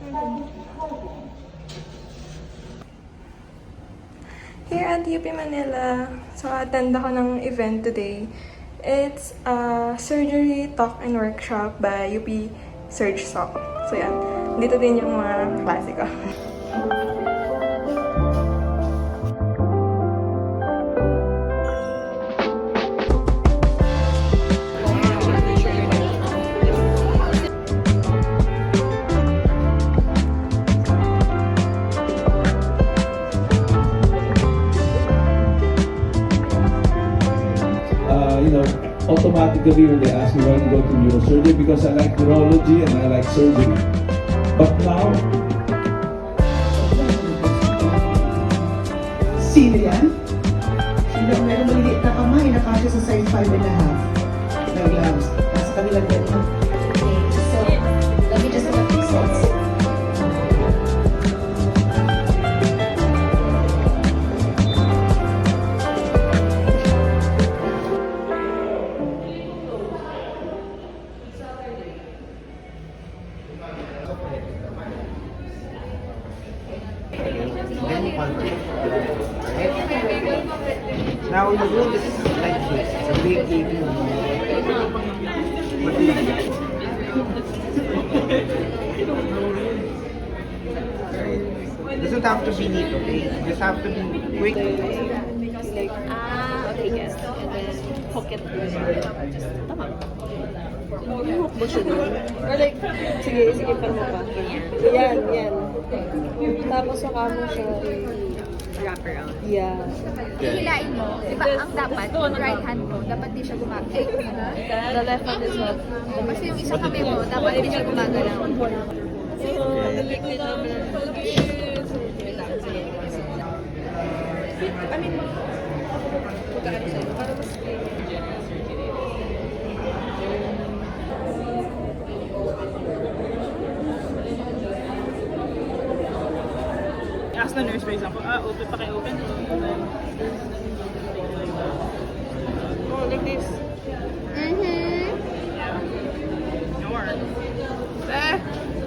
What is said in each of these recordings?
Here at UP Manila, so attend ako ng event today. It's a surgery talk and workshop by UP Surg Soc. So yan, dito din yung mga klase ko. Automatically when they ask me why to go to neurosurgery, because I like neurology and I like surgery. But now, sino yan? Sino ang meron maliliit na kamay na kasya sa size 5.5 na gloves. Nasa kabilang ganyan. Okay, so let me just look at this. Now the room is like this. It's a big TV. What do you think? Doesn't have to be neat, okay? Just have to be quick. Okay, yes. And then pocket. Tama. I-hook mo siya doon. Or like, sige, para mo pa. Yan, yan. Tapos saka mo siya Wrap around. yeah. Hihilain mo, di ba ang dapat, yung right hand mo, dapat di siya gumagalaw. The left hand is not. Kasi yung isang kamay mo, dapat di siya gumagalaw. I mean, pagkaano sa'yo, para mas ask the nurse, for example, open, paki-open. oh, like this. Your.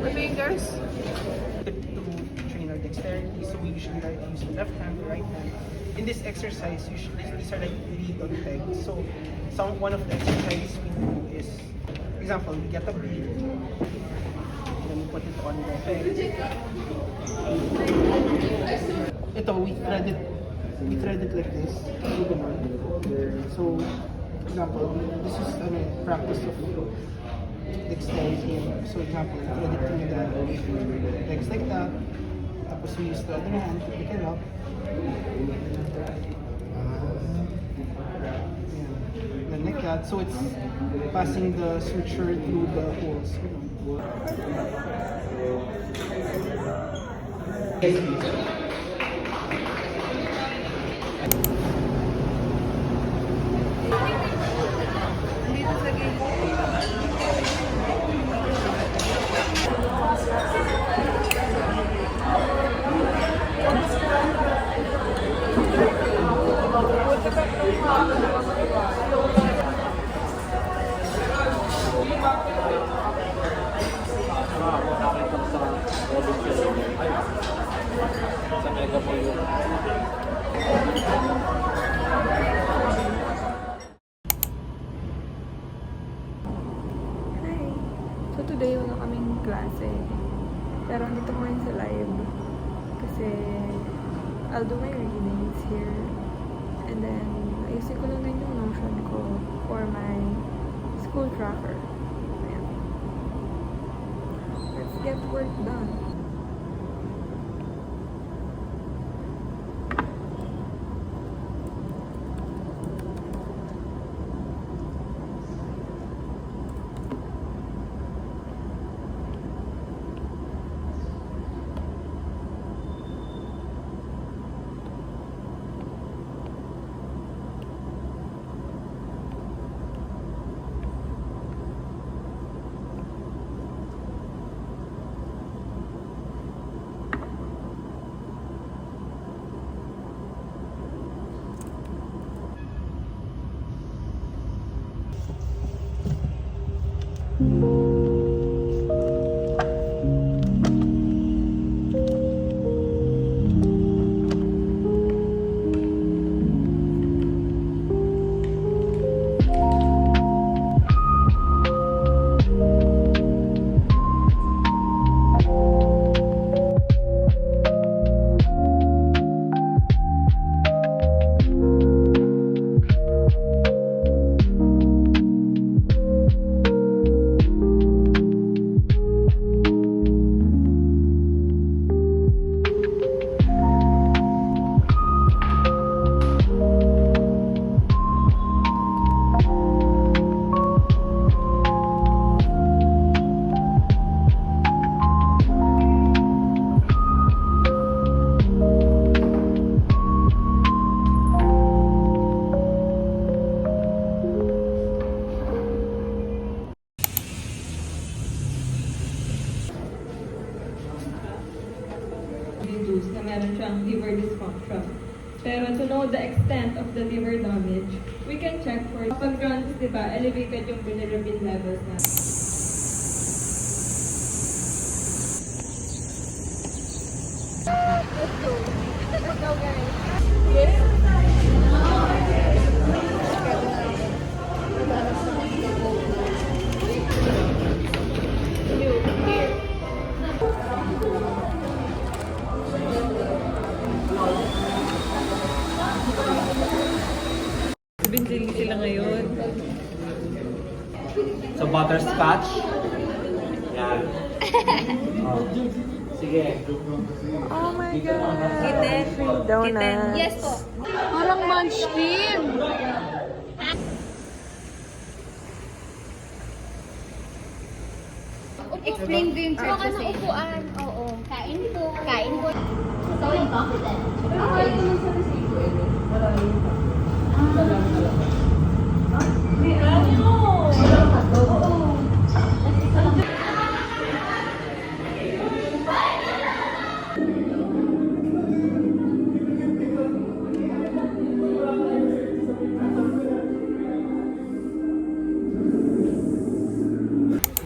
The fingers. To train our dexterity, so we usually like to use the left hand, the right hand. In this exercise, usually these are like bead on pegs. So one of the exercises we do is, for example, we get a bead, then we put it on the peg. Ito, we thread it like this. So, for example, this is practice of dexterity. So, example, we thread it through the legs like that. Tapos we use the other hand to pick it up. Ayan. Then like that. So it's passing the suture through the holes. Hi! So today wala kaming klase. Pero andito ko rin sa live. Kasi I'll do my readings here. And then ayusin ko lang din yung notion ko for my school tracker. Ayan. Let's get work done. clues na meron siyang liver dysfunction. Pero to know the extent of the liver damage, we can check for kapag jaundice, di ba, elevated yung bilirubin levels na. Let's go, guys. Binsiling sila ngayon. So, butterscotch. Yan. Oh. Sige. Oh my God! Kitten. Donut. Yes po. Parang munchkin. Explain ko yung church sa upuan. Oo. Kain po. Kain po. So, yung confident. Okay.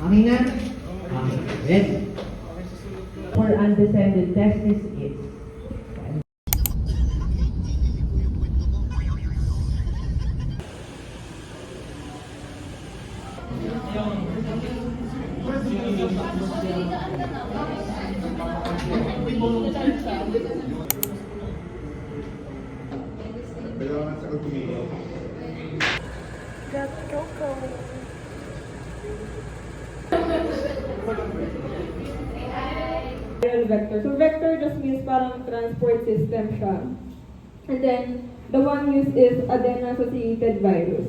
Amin na. Amen. For undescended testis is Viral vector. So vector just means parang transport system siya. And then, the one used is adeno-associated virus.